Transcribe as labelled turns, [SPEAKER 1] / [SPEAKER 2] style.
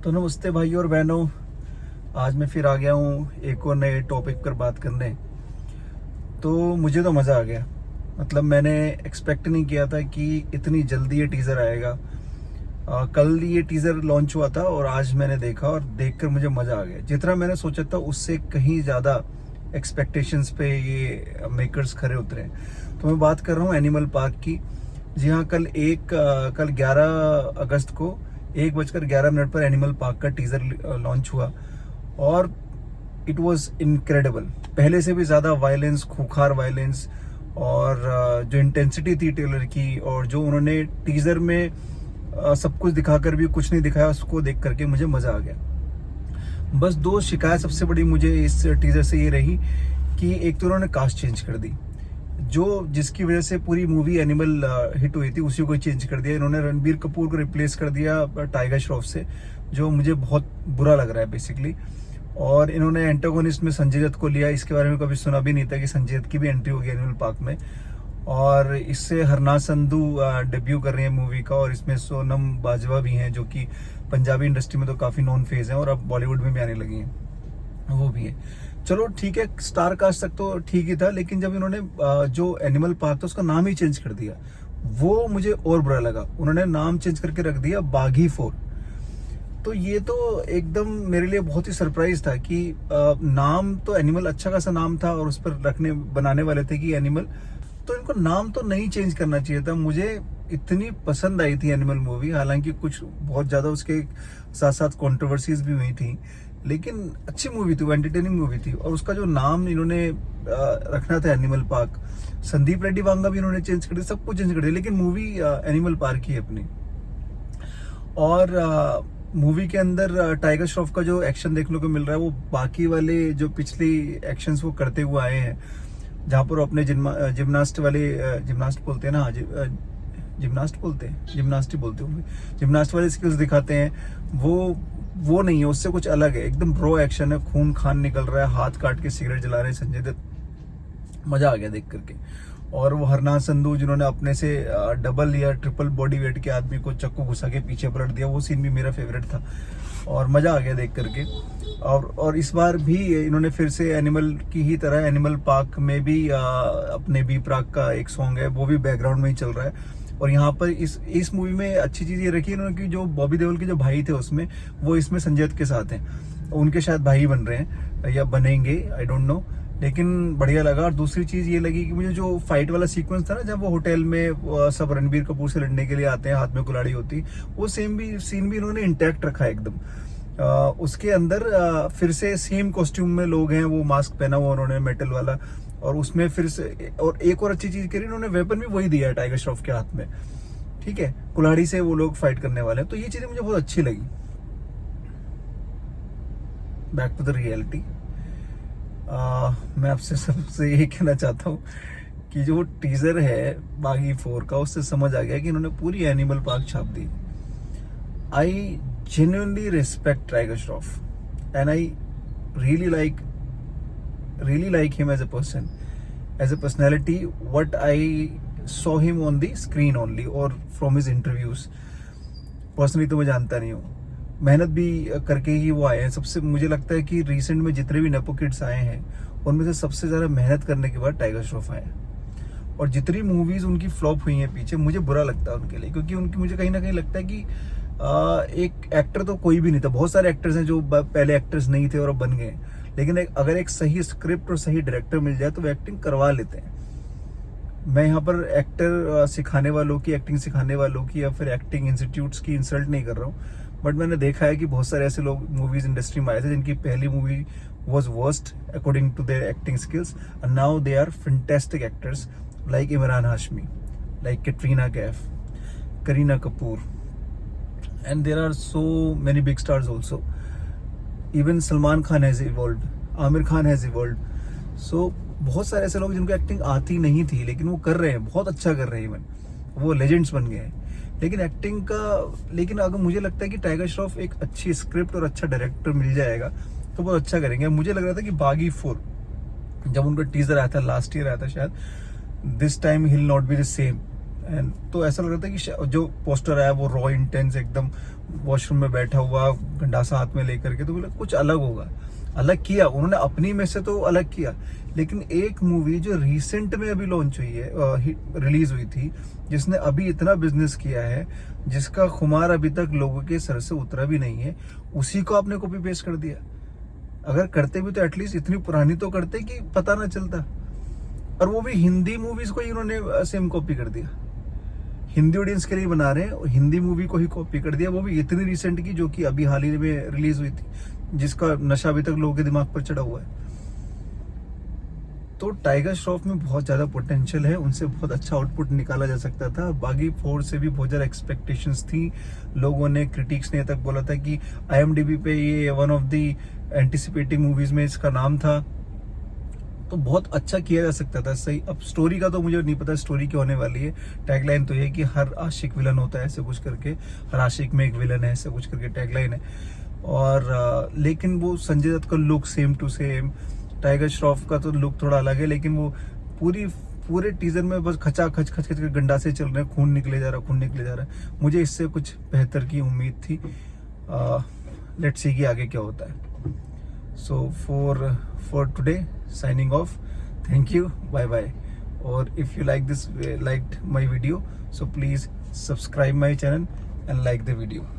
[SPEAKER 1] तो नमस्ते भाइयों और बहनों। आज मैं फिर आ गया हूँ एक और नए टॉपिक पर बात करने। तो मुझे तो मज़ा आ गया। मतलब मैंने एक्सपेक्ट नहीं किया था कि इतनी जल्दी ये टीज़र आएगा। कल ये टीज़र लॉन्च हुआ था और आज मैंने देखा और देखकर मुझे मज़ा आ गया। जितना मैंने सोचा था उससे कहीं ज़्यादा एक्सपेक्टेशंस पे ये मेकर्स खरे उतरे। तो मैं बात कर रहा हूँ एनिमल पार्क की। जी हाँ, कल 11 अगस्त को 1:11 पर एनिमल पार्क का टीज़र लॉन्च हुआ और इट वाज इनक्रेडिबल। पहले से भी ज़्यादा वायलेंस, खूंखार वायलेंस और जो इंटेंसिटी थी ट्रेलर की और जो उन्होंने टीज़र में सब कुछ दिखाकर भी कुछ नहीं दिखाया, उसको देख करके मुझे मज़ा आ गया। बस दो शिकायत सबसे बड़ी मुझे इस टीज़र से ये रही कि एक तो उन्होंने कास्ट चेंज कर दी, जो जिसकी वजह से पूरी मूवी एनिमल हिट हुई थी उसी को चेंज कर दिया। इन्होंने रणबीर कपूर को रिप्लेस कर दिया टाइगर श्रॉफ से, जो मुझे बहुत बुरा लग रहा है बेसिकली। और इन्होंने एंटागोनिस्ट में संजय दत्त को लिया। इसके बारे में कभी सुना भी नहीं था कि संजय दत्त की भी एंट्री होगी एनिमल पार्क में। और इससे हरनाज संधू डेब्यू कर रही है मूवी का, और इसमें सोनम बाजवा भी हैं जो कि पंजाबी इंडस्ट्री में तो काफ़ी नॉन फेज हैं और अब बॉलीवुड में भी आने लगी हैं, वो भी है। चलो ठीक है, स्टार कास्ट तक तो ठीक ही था, लेकिन जब इन्होंने जो एनिमल पार्क था उसका नाम ही चेंज कर दिया, वो मुझे और बुरा लगा। उन्होंने नाम चेंज करके रख दिया बागी 4। तो ये तो एकदम मेरे लिए बहुत ही सरप्राइज था कि नाम तो एनिमल अच्छा खासा नाम था और उस पर बनाने वाले थे कि एनिमल, तो इनको नाम तो नहीं चेंज करना चाहिए था। मुझे इतनी पसंद आई थी एनिमल मूवी, हालांकि कुछ बहुत ज़्यादा उसके साथ साथ कंट्रोवर्सीज भी हुई थी, लेकिन अच्छी मूवी थी, वो एंटरटेनिंग मूवी थी। और उसका जो नाम इन्होंने रखना था एनिमल पार्क, संदीप रेड्डी वांगा भी इन्होंने चेंज कर दिया, सब कुछ चेंज कर दिया, लेकिन मूवी एनिमल पार्क ही है अपनी। और मूवी के अंदर टाइगर श्रॉफ का जो एक्शन देखने को मिल रहा है वो बाकी वाले जो पिछली एक्शंस वो करते हुए आए हैं, जहाँ पर अपने जिम्नास्ट बोलते हैं ना, जिम्नास्ट बोलते हैं, जिम्नास्ट ही बोलते होंगे, जिम्नास्ट वाले स्किल्स दिखाते हैं, वो नहीं है, उससे कुछ अलग है। एकदम रो एक्शन है, खून खान निकल रहा है, हाथ काट के सिगरेट जला रहे हैं संजय दत्त। मजा आ गया देख करके। और वो हरनाज संधू जिन्होंने अपने से डबल या ट्रिपल बॉडी वेट के आदमी को चाकू घुसा के पीछे पलट दिया, वो सीन भी मेरा फेवरेट था और मजा आ गया देख करके। और इस बार भी इन्होंने फिर से एनिमल की ही तरह एनिमल पार्क में भी अपने बी प्राक का एक सॉन्ग है, वो भी बैकग्राउंड में ही चल रहा है। और यहाँ पर इस मूवी में अच्छी चीज ये रखी है इन्होंने कि जो बॉबी देओल के जो भाई थे उसमें, वो इसमें संजय दत्त के साथ हैं, उनके शायद भाई बन रहे हैं या बनेंगे, आई डोंट नो, लेकिन बढ़िया लगा। और दूसरी चीज ये लगी कि मुझे जो फाइट वाला सीक्वेंस था ना, जब वो होटल में सब रणबीर कपूर से लड़ने के लिए आते हैं, हाथ में कुल्हाड़ी होती, वो सेम भी सीन भी इन्होंने इंटैक्ट रखा है एकदम। उसके अंदर फिर से सेम कॉस्ट्यूम में लोग हैं, वो मास्क पहना हुआ उन्होंने मेटल वाला, और उसमें फिर से और एक और अच्छी चीज करी, इन्होंने वेपन भी वही दिया है टाइगर श्रॉफ के हाथ में, ठीक है, कुल्हाड़ी से वो लोग फाइट करने वाले हैं। तो ये चीजें मुझे बहुत अच्छी लगी। बैक टू द रियलिटी, मैं आपसे सबसे यही कहना चाहता हूँ कि जो टीजर है बागी 4 का, उससे समझ आ गया कि इन्होंने पूरी एनिमल पार्क छाप दी। आई genuinely respect Tiger Shroff and I really like him as a person, as a personality. What I saw him on the screen only or from his interviews, personally तो मैं जानता नहीं हूँ, मेहनत भी करके ही वो आए हैं। सबसे मुझे लगता है कि रिसेंट में जितने भी नेपो किड्स आए हैं उनमें से सबसे ज़्यादा मेहनत करने के बाद टाइगर श्रॉफ आए हैं। और जितनी मूवीज़ उनकी फ्लॉप हुई हैं पीछे, मुझे बुरा लगता है उनके लिए, क्योंकि उनकी मुझे कहीं ना कहीं लगता है कि एक एक्टर तो कोई भी नहीं था। बहुत सारे एक्टर्स हैं जो पहले एक्टर्स नहीं थे और अब बन गए, लेकिन अगर एक सही स्क्रिप्ट और सही डायरेक्टर मिल जाए तो वो एक्टिंग करवा लेते हैं। मैं यहाँ पर एक्टर सिखाने वालों की, एक्टिंग सिखाने वालों की या फिर एक्टिंग इंस्टीट्यूट्स की इंसल्ट नहीं कर रहा हूँ, बट मैंने देखा है कि बहुत सारे ऐसे लोग मूवीज इंडस्ट्री में आए थे जिनकी पहली movie was worst according to their acting skills, and now they are fantastic actors like Emraan Hashmi, like Katrina Kaif, Kareena Kapoor, and there are so many big stars also. Even Salman Khan has evolved, Amir Khan has evolved. So बहुत सारे ऐसे लोग जिनको acting आती नहीं थी लेकिन वो कर रहे हैं, बहुत अच्छा कर रहे हैं, इवन वो लेजेंड्स बन गए हैं। लेकिन अगर मुझे लगता है कि टाइगर श्रॉफ एक अच्छी स्क्रिप्ट और अच्छा डायरेक्टर मिल जाएगा तो बहुत अच्छा करेंगे। मुझे लग रहा था कि बागी 4 जब उनका टीजर आया था लास्ट ईयर आया था शायद, this time he will not be the same, and तो ऐसा लग रहा था कि जो पोस्टर आया वो रॉ इंटेंस एकदम, वॉशरूम में बैठा हुआ गंडासा हाथ में लेकर के, तो बोला कुछ अलग होगा। अलग किया उन्होंने अपनी में से तो अलग किया, लेकिन एक मूवी जो रिसेंट में अभी लॉन्च हुई है, रिलीज हुई थी, जिसने अभी इतना बिजनेस किया है, जिसका खुमार अभी तक लोगों के सर से उतरा भी नहीं है, उसी को आपने कॉपी पेस्ट कर दिया। अगर करते भी तो एटलीस्ट इतनी पुरानी तो करते कि पता ना चलता। और वो भी हिंदी मूवीज को ही उन्होंने सेम कॉपी कर दिया। हिंदी ऑडियंस के लिए बना रहे हैं, हिंदी मूवी को ही कॉपी कर दिया, वो भी इतनी रिसेंट की, जो कि अभी हाल ही में रिलीज हुई थी, जिसका नशा अभी तक लोगों के दिमाग पर चढ़ा हुआ है। तो टाइगर श्रॉफ में बहुत ज्यादा पोटेंशियल है, उनसे बहुत अच्छा आउटपुट निकाला जा सकता था। बागी 4 से भी बहुत ज्यादा एक्सपेक्टेशंस थी। लोगों ने, क्रिटिक्स ने तक बोला था कि IMDb पे ये one of the anticipating movies में इसका नाम था, तो बहुत अच्छा किया जा सकता था। सही, अब स्टोरी का तो मुझे नहीं पता स्टोरी क्या होने वाली है। टैगलाइन तो ये कि हर आशिक विलन होता है, ऐसे कुछ करके, हर आशिक में एक विलन है, ऐसे कुछ करके टैगलाइन है। और लेकिन वो संजय दत्त का look same to same, Tiger Shroff का तो लुक थोड़ा अलग है, लेकिन वो पूरे टीजर में बस खच के गंडा से चल रहे हैं, खून निकले जा रहा है। मुझे इससे कुछ बेहतर की उम्मीद थी। लेट्स सी कि आगे क्या होता है। So for today, signing off. Thank you. Bye bye. Or if you liked my video, so please subscribe my channel and like the video.